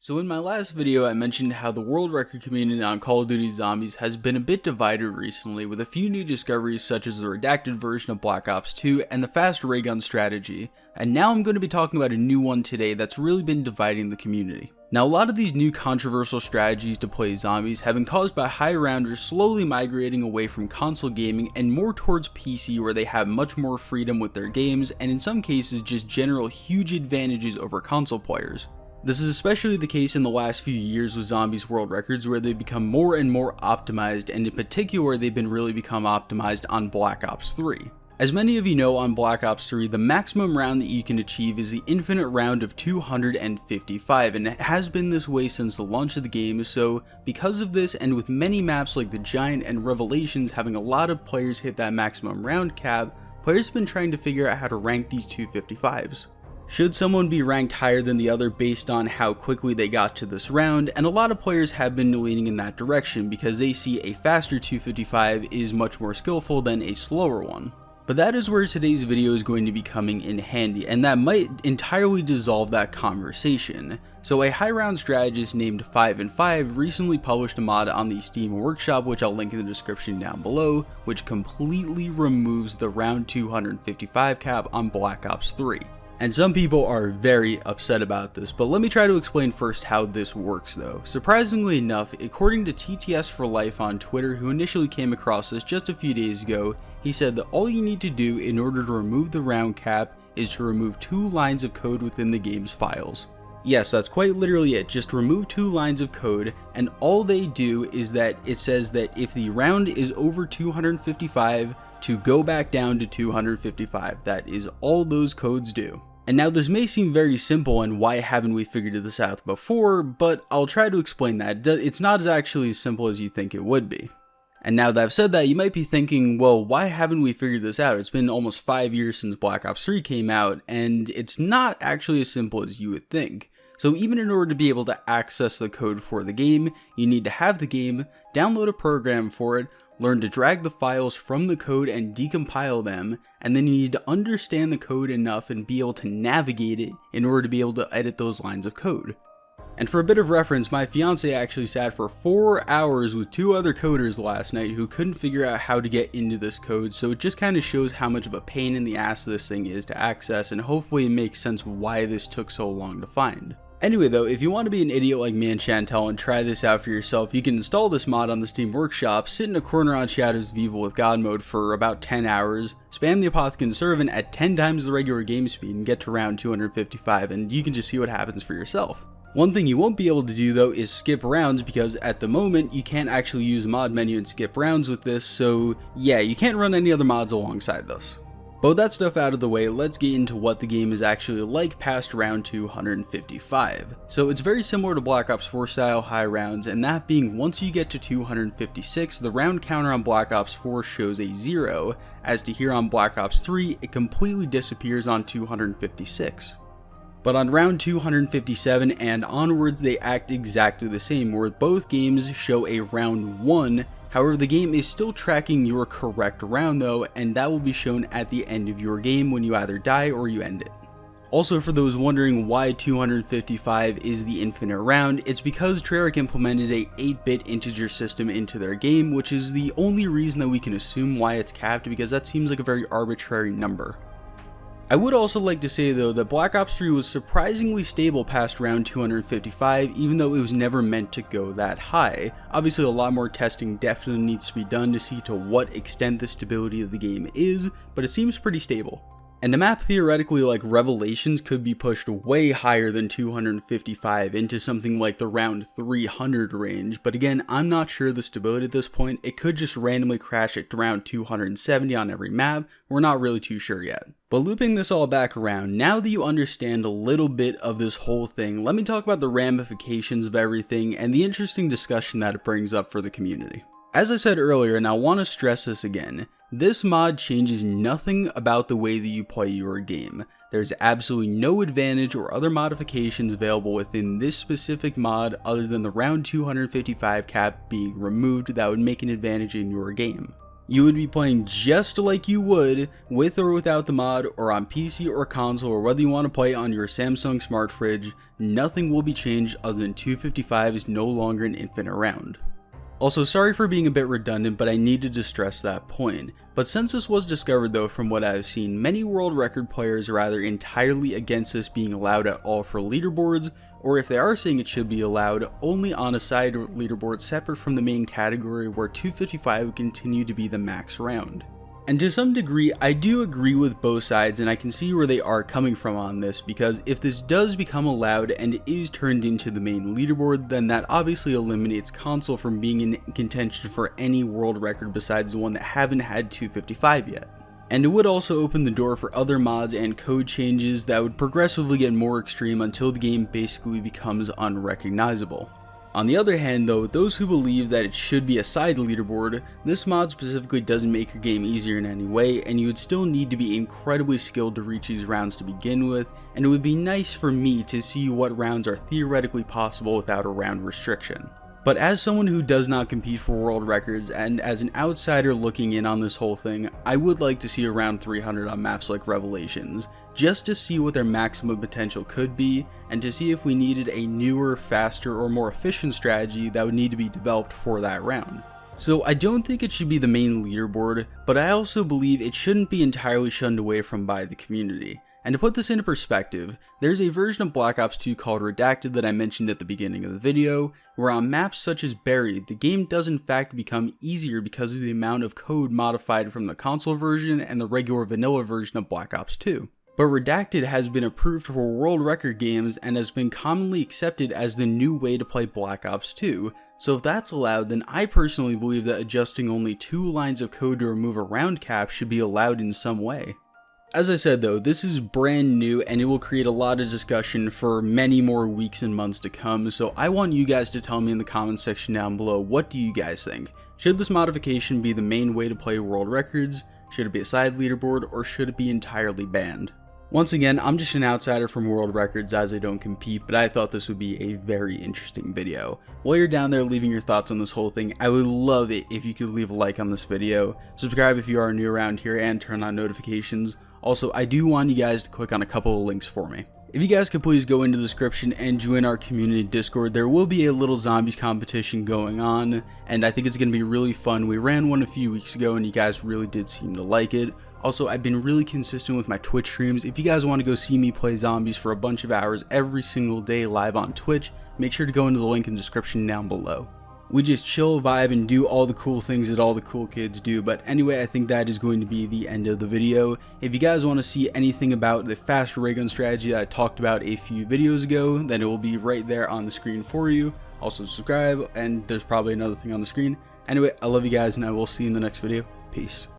So in my last video I mentioned how the world record community on Call of Duty Zombies has been a bit divided recently, with a few new discoveries such as the redacted version of Black Ops 2 and the fast ray gun strategy, and now I'm going to be talking about a new one today that's really been dividing the community. Now, a lot of these new controversial strategies to play zombies have been caused by high rounders slowly migrating away from console gaming and more towards PC, where they have much more freedom with their games and in some cases just general huge advantages over console players. This is especially the case in the last few years with Zombies World Records, where they've become more and more optimized, and in particular they've been really become optimized on Black Ops 3. As many of you know, on Black Ops 3, the maximum round that you can achieve is the infinite round of 255, and it has been this way since the launch of the game. So because of this, and with many maps like the Giant and Revelations having a lot of players hit that maximum round cap, players have been trying to figure out how to rank these 255s. Should someone be ranked higher than the other based on how quickly they got to this round? And a lot of players have been leaning in that direction because they see a faster 255 is much more skillful than a slower one. But that is where today's video is going to be coming in handy, and that might entirely dissolve that conversation. So a high round strategist named 5&5 recently published a mod on the Steam Workshop, which I'll link in the description down below, which completely removes the round 255 cap on Black Ops 3. And some people are very upset about this, but let me try to explain first how this works though. Surprisingly enough, according to TTS for Life on Twitter, who initially came across this just a few days ago, he said that all you need to do in order to remove the round cap is to remove 2 lines of code within the game's files. Yes, that's quite literally it, just remove 2 lines of code, and all they do is that it says that if the round is over 255, to go back down to 255. That is all those codes do. And now this may seem very simple, and why haven't we figured this out before, but I'll try to explain that. It's not as actually as simple as you think it would be. And now that I've said that, you might be thinking, well, why haven't we figured this out? It's been almost 5 years since Black Ops 3 came out, and it's not actually as simple as you would think. So even in order to be able to access the code for the game, you need to have the game, download a program for it, learn to drag the files from the code and decompile them, and then you need to understand the code enough and be able to navigate it in order to be able to edit those lines of code. And for a bit of reference, my fiance actually sat for 4 hours with 2 other coders last night who couldn't figure out how to get into this code, so it just kind of shows how much of a pain in the ass this thing is to access, and hopefully it makes sense why this took so long to find. Anyway though, if you want to be an idiot like me and Chantel and try this out for yourself, you can install this mod on the Steam Workshop, sit in a corner on Shadows of Evil with God mode for about 10 hours, spam the Apothicon Servant at 10 times the regular game speed and get to round 255, and you can just see what happens for yourself. One thing you won't be able to do though is skip rounds, because at the moment you can't actually use mod menu and skip rounds with this, so yeah, you can't run any other mods alongside this. But with that stuff out of the way, let's get into what the game is actually like past round 255. So it's very similar to Black Ops 4 style high rounds, and that being once you get to 256, the round counter on Black Ops 4 shows a 0, as to here on Black Ops 3, it completely disappears on 256. But on round 257 and onwards, they act exactly the same, where both games show a round 1. However, the game is still tracking your correct round though, and that will be shown at the end of your game when you either die or you end it. Also, for those wondering why 255 is the infinite round, it's because Treyarch implemented a 8-bit integer system into their game, which is the only reason that we can assume why it's capped, because that seems like a very arbitrary number. I would also like to say though that Black Ops 3 was surprisingly stable past round 255, even though it was never meant to go that high. Obviously a lot more testing definitely needs to be done to see to what extent the stability of the game is, but it seems pretty stable. And a map theoretically like Revelations could be pushed way higher than 255 into something like the round 300 range, but again, I'm not sure the stability at this point. It could just randomly crash at around 270 on every map, we're not really too sure yet. But looping this all back around, now that you understand a little bit of this whole thing, let me talk about the ramifications of everything and the interesting discussion that it brings up for the community. As I said earlier, and I want to stress this again, this mod changes nothing about the way that you play your game. There's absolutely no advantage or other modifications available within this specific mod other than the round 255 cap being removed that would make an advantage in your game. You would be playing just like you would with or without the mod, or on PC or console, or whether you want to play on your Samsung smart fridge. Nothing will be changed other than 255 is no longer an infinite round. Also, sorry for being a bit redundant, but I needed to stress that point. But since this was discovered though, from what I've seen, many world record players are either entirely against this being allowed at all for leaderboards, or if they are saying it should be allowed, only on a side leaderboard separate from the main category where 255 would continue to be the max round. And to some degree, I do agree with both sides, and I can see where they are coming from on this, because if this does become allowed and is turned into the main leaderboard, then that obviously eliminates console from being in contention for any world record besides the one that haven't had 255 yet. And it would also open the door for other mods and code changes that would progressively get more extreme until the game basically becomes unrecognizable. On the other hand though, those who believe that it should be a side leaderboard, this mod specifically doesn't make your game easier in any way, and you would still need to be incredibly skilled to reach these rounds to begin with, and it would be nice for me to see what rounds are theoretically possible without a round restriction. But as someone who does not compete for world records, and as an outsider looking in on this whole thing, I would like to see around 300 on maps like Revelations, just to see what their maximum potential could be, and to see if we needed a newer, faster, or more efficient strategy that would need to be developed for that round. So I don't think it should be the main leaderboard, but I also believe it shouldn't be entirely shunned away from by the community. And to put this into perspective, there's a version of Black Ops 2 called Redacted that I mentioned at the beginning of the video, where on maps such as Buried, the game does in fact become easier because of the amount of code modified from the console version and the regular vanilla version of Black Ops 2. But Redacted has been approved for world record games and has been commonly accepted as the new way to play Black Ops 2, so if that's allowed, then I personally believe that adjusting only 2 lines of code to remove a round cap should be allowed in some way. As I said though, this is brand new and it will create a lot of discussion for many more weeks and months to come, so I want you guys to tell me in the comments section down below, what do you guys think? Should this modification be the main way to play world records? Should it be a side leaderboard, or should it be entirely banned? Once again, I'm just an outsider from world records as I don't compete, but I thought this would be a very interesting video. While you're down there leaving your thoughts on this whole thing, I would love it if you could leave a like on this video, subscribe if you are new around here, and turn on notifications. Also, I do want you guys to click on a couple of links for me. If you guys could please go into the description and join our community Discord, there will be a little zombies competition going on, and I think it's going to be really fun. We ran one a few weeks ago and you guys really did seem to like it. Also, I've been really consistent with my Twitch streams. If you guys want to go see me play zombies for a bunch of hours every single day live on Twitch, make sure to go into the link in the description down below. We just chill, vibe, and do all the cool things that all the cool kids do. But anyway, I think that is going to be the end of the video. If you guys want to see anything about the fast ray gun strategy that I talked about a few videos ago, then it will be right there on the screen for you. Also subscribe, and there's probably another thing on the screen. Anyway, I love you guys, and I will see you in the next video. Peace.